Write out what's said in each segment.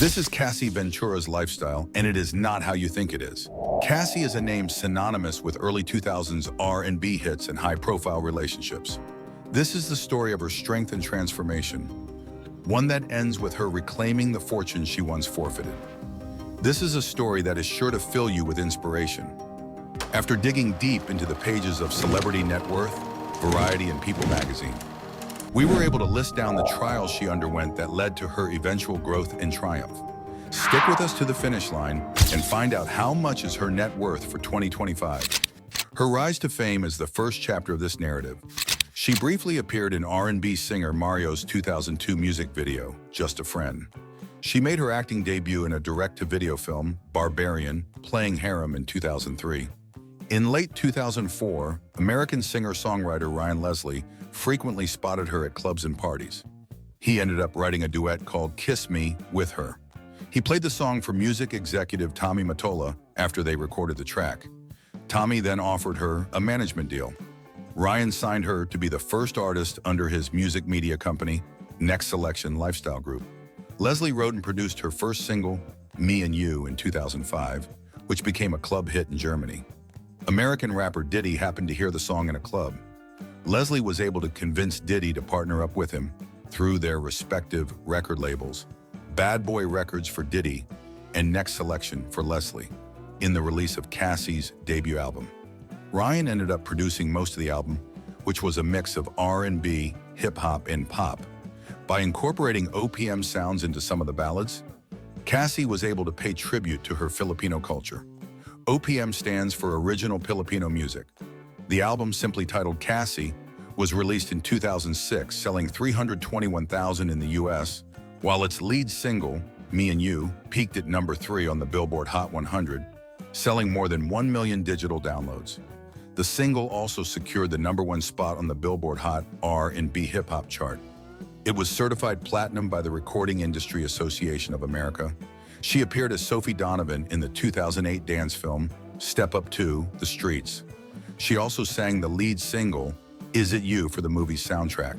This is Cassie Ventura's lifestyle, and it is not how you think it is. Cassie is a name synonymous with early 2000s R&B hits and high-profile relationships. This is the story of her strength and transformation, one that ends with her reclaiming the fortune she once forfeited. This is a story that is sure to fill you with inspiration. After digging deep into the pages of Celebrity Net Worth, Variety, and People magazine, we were able to list down the trials she underwent that led to her eventual growth and triumph. Stick with us to the finish line and find out how much is her net worth for 2025. Her rise to fame is the first chapter of this narrative. She briefly appeared in R&B singer Mario's 2002 music video, Just a Friend. She made her acting debut in a direct-to-video film, Barbarian, playing Harem in 2003. In late 2004, American singer-songwriter Ryan Leslie frequently spotted her at clubs and parties. He ended up writing a duet called Kiss Me with her. He played the song for music executive Tommy Mottola after they recorded the track. Tommy then offered her a management deal. Ryan signed her to be the first artist under his music media company, Next Selection Lifestyle Group. Leslie wrote and produced her first single, Me and You, in 2005, which became a club hit in Germany. American rapper Diddy happened to hear the song in a club. Leslie was able to convince Diddy to partner up with him through their respective record labels, Bad Boy Records for Diddy and Next Selection for Leslie, in the release of Cassie's debut album. Ryan ended up producing most of the album, which was a mix of R&B, hip-hop, and pop. By incorporating OPM sounds into some of the ballads, Cassie was able to pay tribute to her Filipino culture. OPM stands for Original Filipino Music. The album, simply titled Cassie, was released in 2006, selling 321,000 in the US, while its lead single, Me and You, peaked at number 3 on the Billboard Hot 100, selling more than 1 million digital downloads. The single also secured the number 1 spot on the Billboard Hot R&B hip-hop chart. It was certified platinum by the Recording Industry Association of America. She appeared as Sophie Donovan in the 2008 dance film, Step Up 2, The Streets. She also sang the lead single, Is It You, for the movie's soundtrack.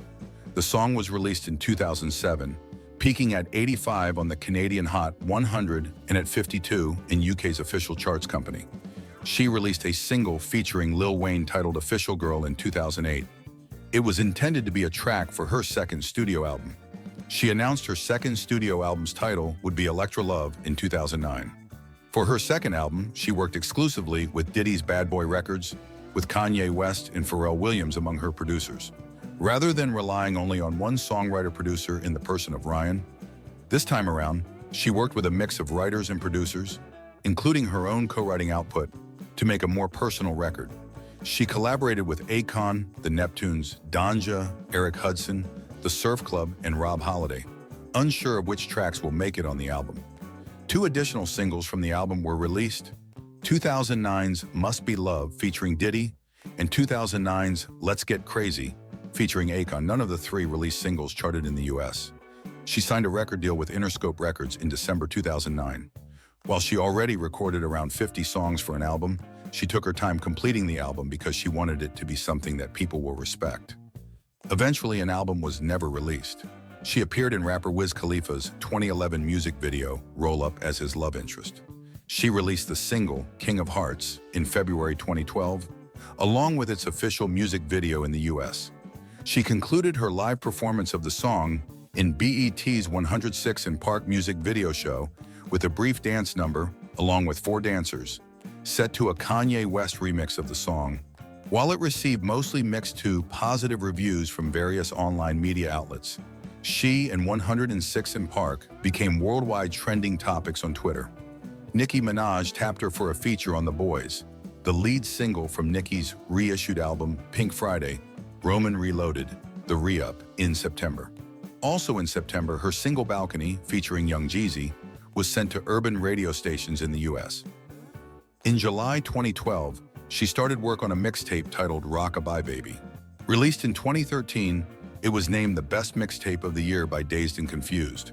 The song was released in 2007, peaking at 85 on the Canadian Hot 100 and at 52 in UK's official charts company. She released a single featuring Lil Wayne titled Official Girl in 2008. It was intended to be a track for her second studio album. She announced her second studio album's title would be Electra Love in 2009. For her second album, she worked exclusively with Diddy's Bad Boy Records, with Kanye West and Pharrell Williams among her producers. Rather than relying only on one songwriter-producer in the person of Ryan, this time around, she worked with a mix of writers and producers, including her own co-writing output, to make a more personal record. She collaborated with Akon, the Neptunes, Danja, Eric Hudson, The Surf Club, and Rob Holiday, unsure of which tracks will make it on the album. 2 additional singles from the album were released: 2009's Must Be Love featuring Diddy, and 2009's Let's Get Crazy featuring Akon. None of the 3 released singles charted in the US. She signed a record deal with Interscope Records in December 2009. While she already recorded around 50 songs for an album, she took her time completing the album because she wanted it to be something that people will respect. Eventually, an album was never released. She appeared in rapper Wiz Khalifa's 2011 music video, Roll Up, as his love interest. She released the single, King of Hearts, in February 2012, along with its official music video in the US. She concluded her live performance of the song in BET's 106 & Park music video show with a brief dance number, along with 4 dancers, set to a Kanye West remix of the song. While it received mostly mixed to positive reviews from various online media outlets, she and 106 & Park became worldwide trending topics on Twitter. Nicki Minaj tapped her for a feature on The Boys, the lead single from Nicki's reissued album Pink Friday, Roman Reloaded, The Re-Up, in September. Also in September, her single Balcony, featuring Young Jeezy, was sent to urban radio stations in the US. In July 2012, she started work on a mixtape titled Rockabye Baby. Released in 2013, it was named the best mixtape of the year by Dazed and Confused,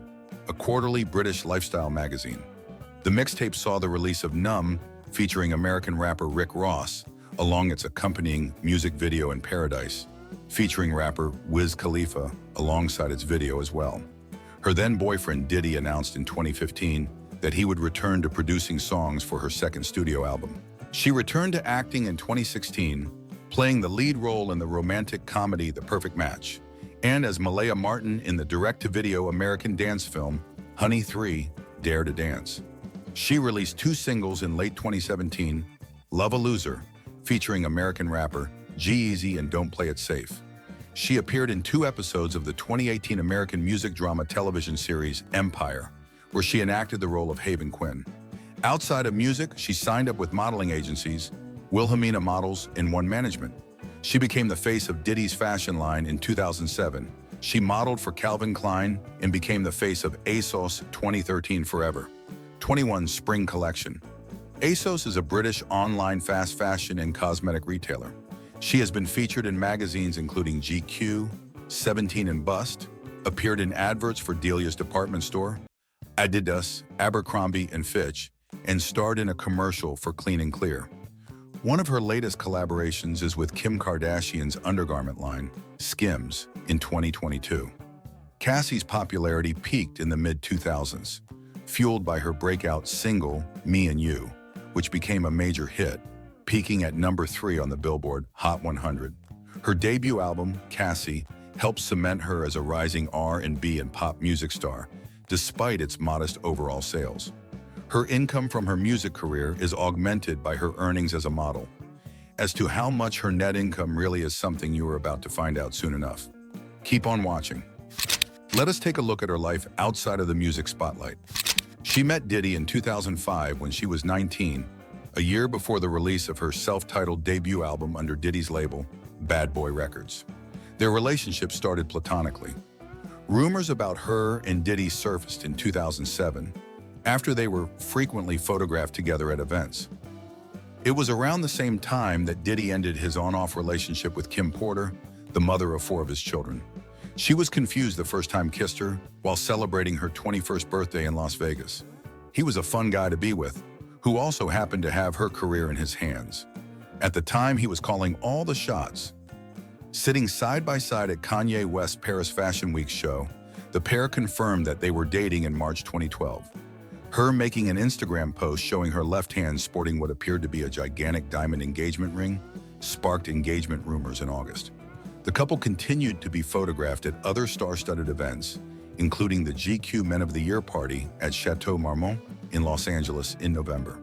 a quarterly British lifestyle magazine. The mixtape saw the release of Numb, featuring American rapper Rick Ross, along its accompanying music video in Paradise, featuring rapper Wiz Khalifa alongside its video as well. Her then-boyfriend Diddy announced in 2015 that he would return to producing songs for her second studio album. She returned to acting in 2016, playing the lead role in the romantic comedy The Perfect Match, and as Malaya Martin in the direct-to-video American dance film Honey 3, Dare to Dance. She released 2 singles in late 2017, Love a Loser, featuring American rapper G-Eazy, and Don't Play It Safe. She appeared in 2 episodes of the 2018 American music drama television series Empire, where she enacted the role of Haven Quinn. Outside of music, she signed up with modeling agencies, Wilhelmina Models, and One Management. She became the face of Diddy's fashion line in 2007. She modeled for Calvin Klein and became the face of ASOS 2013 Forever 21 Spring Collection. ASOS is a British online fast fashion and cosmetic retailer. She has been featured in magazines including GQ, 17 and Bust, appeared in adverts for Delia's department store, Adidas, Abercrombie and Fitch, and starred in a commercial for Clean and Clear. One of her latest collaborations is with Kim Kardashian's undergarment line, Skims, in 2022. Cassie's popularity peaked in the mid-2000s, fueled by her breakout single, Me and You, which became a major hit, peaking at number 3 on the Billboard Hot 100. Her debut album, Cassie, helped cement her as a rising R&B and pop music star, despite its modest overall sales. Her income from her music career is augmented by her earnings as a model. As to how much her net income really is something you are about to find out soon enough. Keep on watching. Let us take a look at her life outside of the music spotlight. She met Diddy in 2005 when she was 19, a year before the release of her self-titled debut album under Diddy's label, Bad Boy Records. Their relationship started platonically. Rumors about her and Diddy surfaced in 2007, after they were frequently photographed together at events. It was around the same time that Diddy ended his on-off relationship with Kim Porter, the mother of 4 of his children. She was confused the first time kissed her while celebrating her 21st birthday in Las Vegas. He was a fun guy to be with, who also happened to have her career in his hands. At the time, he was calling all the shots. Sitting side by side at Kanye West's Paris Fashion Week show, the pair confirmed that they were dating in March 2012. Her making an Instagram post showing her left hand sporting what appeared to be a gigantic diamond engagement ring sparked engagement rumors in August. The couple continued to be photographed at other star-studded events, including the GQ Men of the Year party at Chateau Marmont in Los Angeles in November.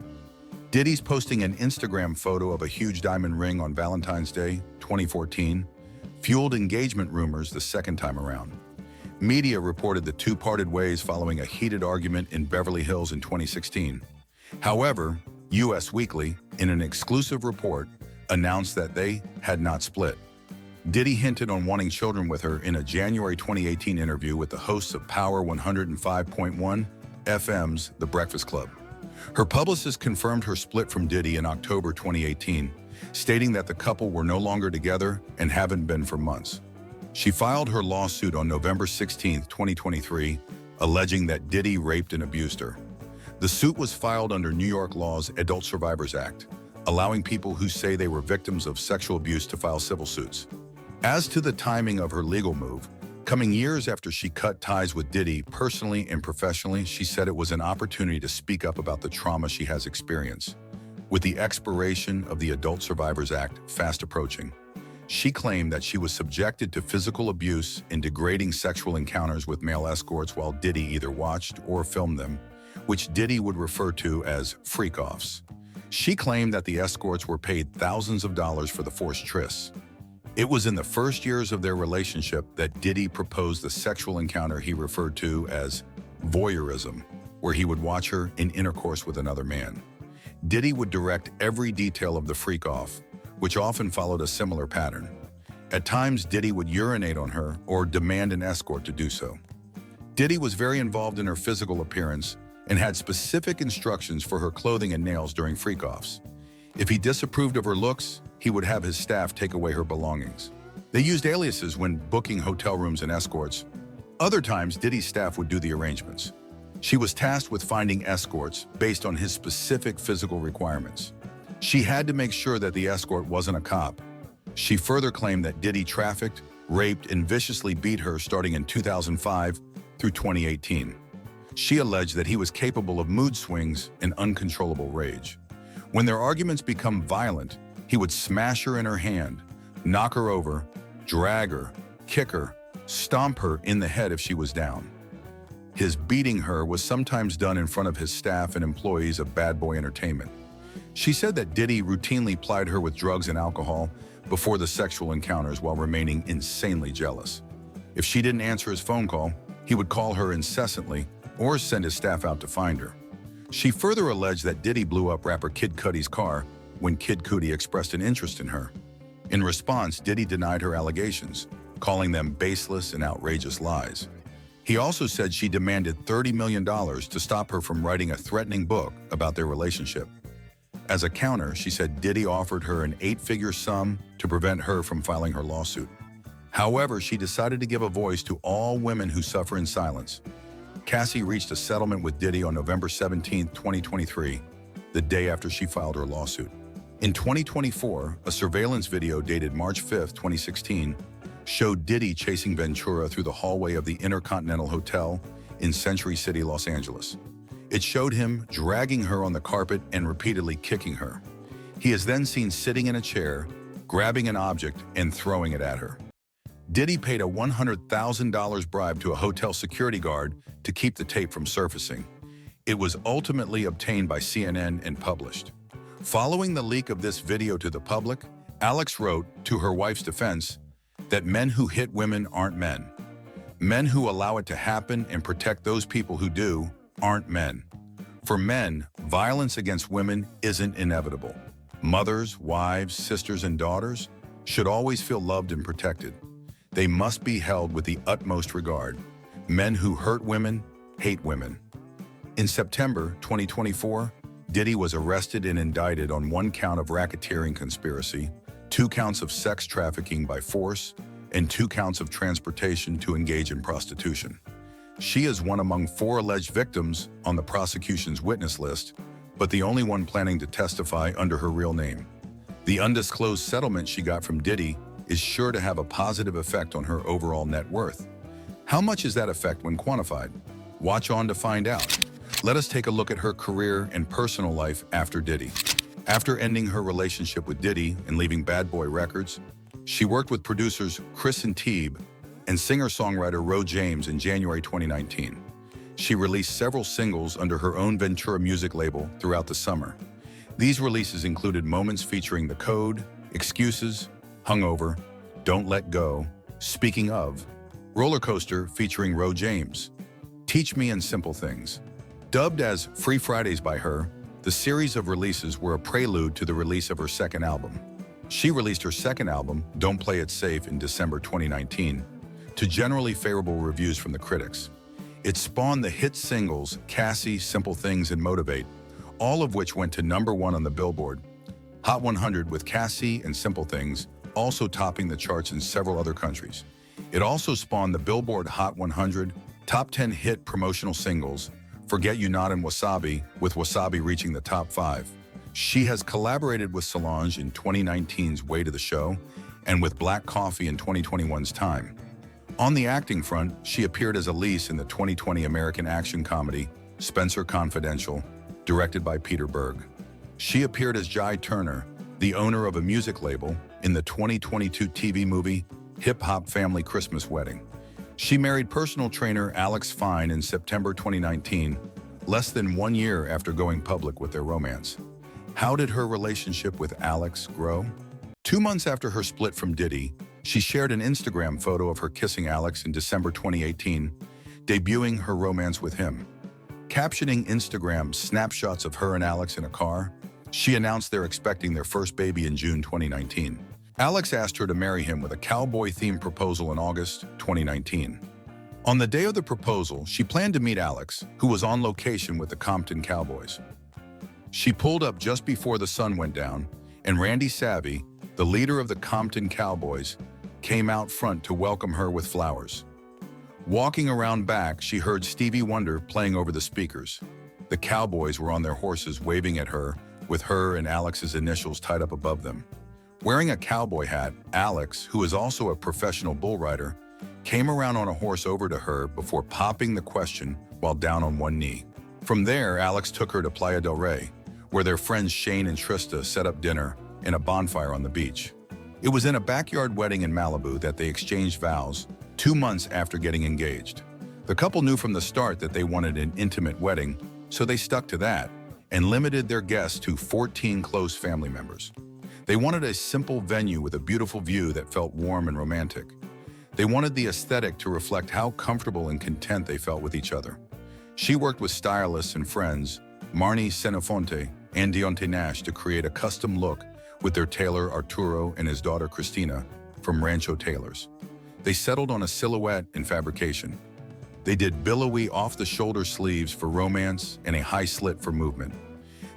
Diddy's posting an Instagram photo of a huge diamond ring on Valentine's Day, 2014, fueled engagement rumors the second time around. Media reported the 2 parted ways following a heated argument in Beverly Hills in 2016. However, US Weekly, in an exclusive report, announced that they had not split. Diddy hinted on wanting children with her in a January 2018 interview with the hosts of Power 105.1 FM's The Breakfast Club. Her publicist confirmed her split from Diddy in October 2018, stating that the couple were no longer together and haven't been for months. She filed her lawsuit on November 16, 2023, alleging that Diddy raped and abused her. The suit was filed under New York law's Adult Survivors Act, allowing people who say they were victims of sexual abuse to file civil suits. As to the timing of her legal move, coming years after she cut ties with Diddy personally and professionally, she said it was an opportunity to speak up about the trauma she has experienced. With the expiration of the Adult Survivors Act fast approaching, she claimed that she was subjected to physical abuse and degrading sexual encounters with male escorts while Diddy either watched or filmed them, which Diddy would refer to as freak-offs. She claimed that the escorts were paid thousands of dollars for the forced trysts. It was in the first years of their relationship that Diddy proposed the sexual encounter he referred to as voyeurism, where he would watch her in intercourse with another man. Diddy would direct every detail of the freak-off, which often followed a similar pattern. At times, Diddy would urinate on her or demand an escort to do so. Diddy was very involved in her physical appearance and had specific instructions for her clothing and nails during freak-offs. If he disapproved of her looks, he would have his staff take away her belongings. They used aliases when booking hotel rooms and escorts. Other times, Diddy's staff would do the arrangements. She was tasked with finding escorts based on his specific physical requirements. She had to make sure that the escort wasn't a cop. She further claimed that Diddy trafficked, raped, and viciously beat her starting in 2005 through 2018. She alleged that he was capable of mood swings and uncontrollable rage. When their arguments become violent, he would smash her in her hand, knock her over, drag her, kick her, stomp her in the head if she was down. His beating her was sometimes done in front of his staff and employees of Bad Boy Entertainment. She said that Diddy routinely plied her with drugs and alcohol before the sexual encounters while remaining insanely jealous. If she didn't answer his phone call, he would call her incessantly or send his staff out to find her. She further alleged that Diddy blew up rapper Kid Cudi's car when Kid Cudi expressed an interest in her. In response, Diddy denied her allegations, calling them baseless and outrageous lies. He also said she demanded $30 million to stop her from writing a threatening book about their relationship. As a counter, she said Diddy offered her an 8-figure sum to prevent her from filing her lawsuit. However, she decided to give a voice to all women who suffer in silence. Cassie reached a settlement with Diddy on November 17, 2023, the day after she filed her lawsuit. In 2024, a surveillance video dated March 5, 2016, showed Diddy chasing Ventura through the hallway of the Intercontinental Hotel in Century City, Los Angeles. It showed him dragging her on the carpet and repeatedly kicking her. He is then seen sitting in a chair, grabbing an object and throwing it at her. Diddy paid a $100,000 bribe to a hotel security guard to keep the tape from surfacing. It was ultimately obtained by CNN and published. Following the leak of this video to the public, Alex wrote, to her wife's defense, that men who hit women aren't men. Men who allow it to happen and protect those people who do aren't men. For men, violence against women isn't inevitable. Mothers, wives, sisters, and daughters should always feel loved and protected. They must be held with the utmost regard. Men who hurt women hate women. In September 2024, Diddy was arrested and indicted on 1 count of racketeering conspiracy, 2 counts of sex trafficking by force, and 2 counts of transportation to engage in prostitution. She is one among 4 alleged victims on the prosecution's witness list, but the only one planning to testify under her real name. The undisclosed settlement she got from Diddy is sure to have a positive effect on her overall net worth. How much is that effect when quantified? Watch on to find out. Let us take a look at her career and personal life after Diddy. After ending her relationship with Diddy and leaving Bad Boy Records, she worked with producers Chris and Teeb and singer-songwriter Ro James in January 2019. She released several singles under her own Ventura music label throughout the summer. These releases included moments featuring The Code, Excuses, Hungover, Don't Let Go, Speaking Of, Roller Coaster featuring Ro James, Teach Me and Simple Things. Dubbed as Free Fridays by her, the series of releases were a prelude to the release of her second album. She released her second album, Don't Play It Safe, in December 2019, to generally favorable reviews from the critics. It spawned the hit singles Cassie, Simple Things, and Motivate, all of which went to #1 on the Billboard Hot 100 with Cassie and Simple Things also topping the charts in several other countries. It also spawned the Billboard Hot 100 Top 10 hit promotional singles, Forget You Not and Wasabi, with Wasabi reaching the top 5. She has collaborated with Solange in 2019's Way to the Show and with Black Coffee in 2021's Time. On the acting front, she appeared as Elise in the 2020 American action comedy Spencer Confidential, directed by Peter Berg. She appeared as Jai Turner, the owner of a music label, in the 2022 TV movie Hip Hop Family Christmas Wedding. She married personal trainer Alex Fine in September 2019, less than 1 year after going public with their romance. How did her relationship with Alex grow? 2 months after her split from Diddy, she shared an Instagram photo of her kissing Alex in December 2018, debuting her romance with him. Captioning Instagram snapshots of her and Alex in a car, she announced they're expecting their first baby in June 2019. Alex asked her to marry him with a cowboy-themed proposal in August 2019. On the day of the proposal, she planned to meet Alex, who was on location with the Compton Cowboys. She pulled up just before the sun went down, and Randy Savvy, the leader of the Compton Cowboys, came out front to welcome her with flowers. Walking around back, she heard Stevie Wonder playing over the speakers. The Cowboys were on their horses waving at her, with her and Alex's initials tied up above them. Wearing a cowboy hat, Alex, who is also a professional bull rider, came around on a horse over to her before popping the question while down on one knee. From there, Alex took her to Playa del Rey, where their friends Shane and Trista set up dinner and a bonfire on the beach. It was in a backyard wedding in Malibu that they exchanged vows 2 months after getting engaged. The couple knew from the start that they wanted an intimate wedding, so they stuck to that and limited their guests to 14 close family members. They wanted a simple venue with a beautiful view that felt warm and romantic. They wanted the aesthetic to reflect how comfortable and content they felt with each other. She worked with stylists and friends, Marnie Senofonte and Deontay Nash, to create a custom look with their tailor Arturo and his daughter Christina from Rancho Tailors. They settled on a silhouette and fabrication. They did billowy off-the-shoulder sleeves for romance and a high slit for movement.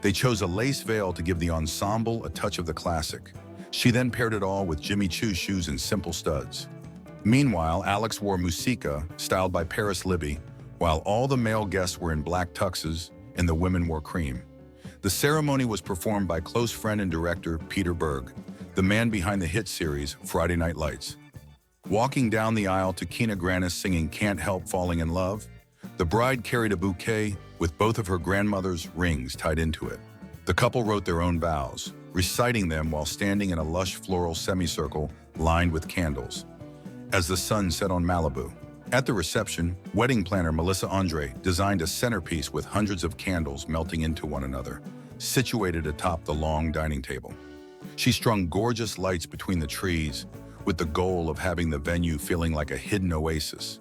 They chose a lace veil to give the ensemble a touch of the classic. She then paired it all with Jimmy Choo shoes and simple studs. Meanwhile, Alex wore Musica, styled by Paris Libby, while all the male guests were in black tuxes and the women wore cream. The ceremony was performed by close friend and director Peter Berg, the man behind the hit series Friday Night Lights. Walking down the aisle to Kina Grannis singing Can't Help Falling in Love, the bride carried a bouquet with both of her grandmother's rings tied into it. The couple wrote their own vows, reciting them while standing in a lush floral semicircle lined with candles. As the sun set on Malibu. At the reception, wedding planner Melissa Andre designed a centerpiece with hundreds of candles melting into one another, situated atop the long dining table. She strung gorgeous lights between the trees, with the goal of having the venue feeling like a hidden oasis.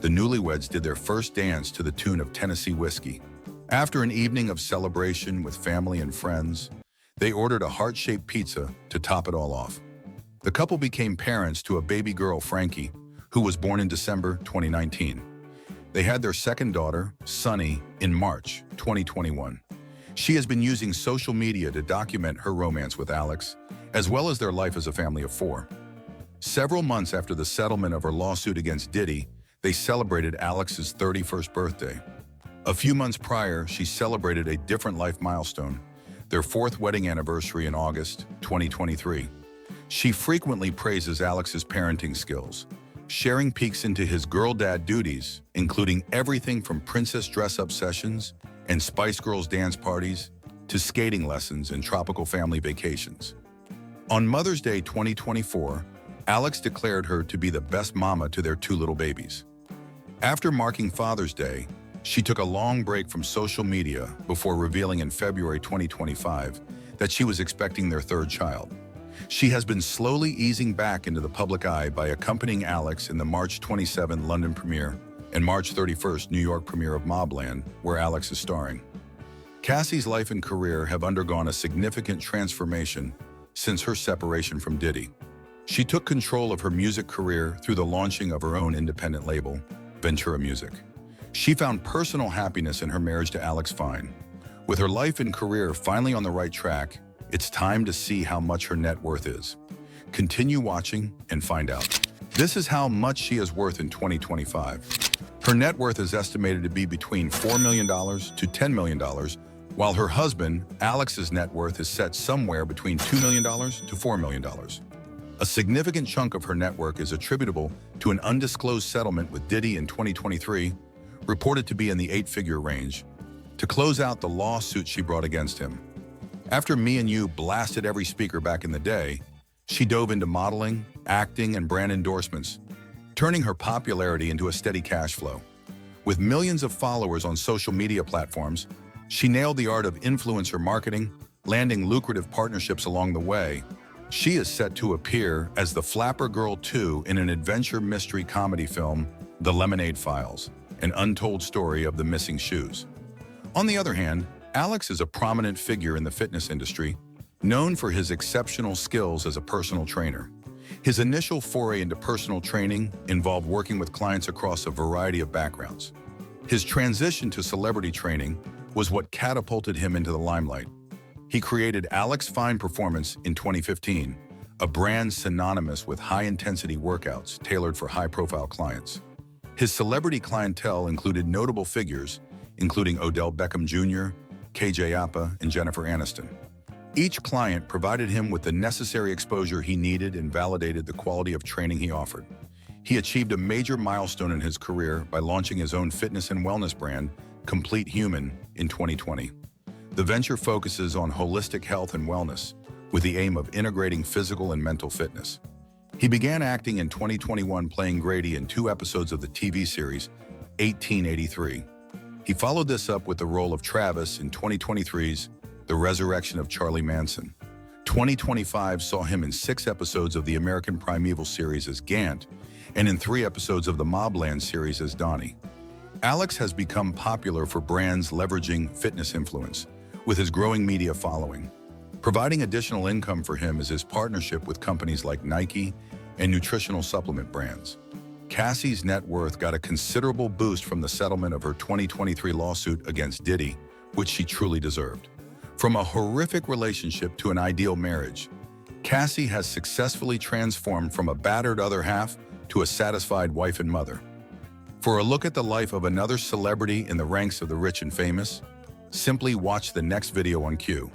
The newlyweds did their first dance to the tune of Tennessee Whiskey. After an evening of celebration with family and friends, they ordered a heart-shaped pizza to top it all off. The couple became parents to a baby girl, Frankie, who was born in December 2019. They had their second daughter, Sunny, in March 2021. She has been using social media to document her romance with Alex, as well as their life as a family of 4. Several months after the settlement of her lawsuit against Diddy, they celebrated Alex's 31st birthday. A few months prior, she celebrated a different life milestone, their 4th wedding anniversary in August 2023. She frequently praises Alex's parenting skills, sharing peeks into his girl dad duties, including everything from princess dress-up sessions and Spice Girls dance parties to skating lessons and tropical family vacations. On Mother's Day 2024, Alex declared her to be the best mama to their 2 little babies. After marking Father's Day, she took a long break from social media before revealing in February 2025 that she was expecting their 3rd child. She has been slowly easing back into the public eye by accompanying Alex in the March 27 London premiere and March 31st New York premiere of Mobland, where Alex is starring. Cassie's life and career have undergone a significant transformation since her separation from Diddy. She took control of her music career through the launching of her own independent label, Ventura Music. She found personal happiness in her marriage to Alex Fine. With her life and career finally on the right track, it's time to see how much her net worth is. Continue watching and find out. This is how much she is worth in 2025. Her net worth is estimated to be between $4 million to $10 million, while her husband, Alex's net worth is set somewhere between $2 million to $4 million. A significant chunk of her net worth is attributable to an undisclosed settlement with Diddy in 2023, reported to be in the 8-figure range, to close out the lawsuit she brought against him. After Me and You blasted every speaker back in the day, she dove into modeling, acting, and brand endorsements, turning her popularity into a steady cash flow. With millions of followers on social media platforms, she nailed the art of influencer marketing, landing lucrative partnerships along the way. She is set to appear as the Flapper Girl 2 in an adventure mystery comedy film, The Lemonade Files, an untold story of the missing shoes. On the other hand, Alex is a prominent figure in the fitness industry, known for his exceptional skills as a personal trainer. His initial foray into personal training involved working with clients across a variety of backgrounds. His transition to celebrity training was what catapulted him into the limelight. He created Alex Fine Performance in 2015, a brand synonymous with high-intensity workouts tailored for high-profile clients. His celebrity clientele included notable figures, including Odell Beckham Jr., KJ Apa, and Jennifer Aniston. Each client provided him with the necessary exposure he needed and validated the quality of training he offered. He achieved a major milestone in his career by launching his own fitness and wellness brand, Complete Human, in 2020. The venture focuses on holistic health and wellness, with the aim of integrating physical and mental fitness. He began acting in 2021, playing Grady in 2 episodes of the TV series 1883. He followed this up with the role of Travis in 2023's The Resurrection of Charlie Manson. 2025 saw him in 6 episodes of the American Primeval series as Gant, and in 3 episodes of the Mobland series as Donnie. Alex has become popular for brands leveraging fitness influence, with his growing media following. Providing additional income for him is his partnership with companies like Nike and nutritional supplement brands. Cassie's net worth got a considerable boost from the settlement of her 2023 lawsuit against Diddy, which she truly deserved. From a horrific relationship to an ideal marriage, Cassie has successfully transformed from a battered other half to a satisfied wife and mother. For a look at the life of another celebrity in the ranks of the rich and famous, simply watch the next video on Q.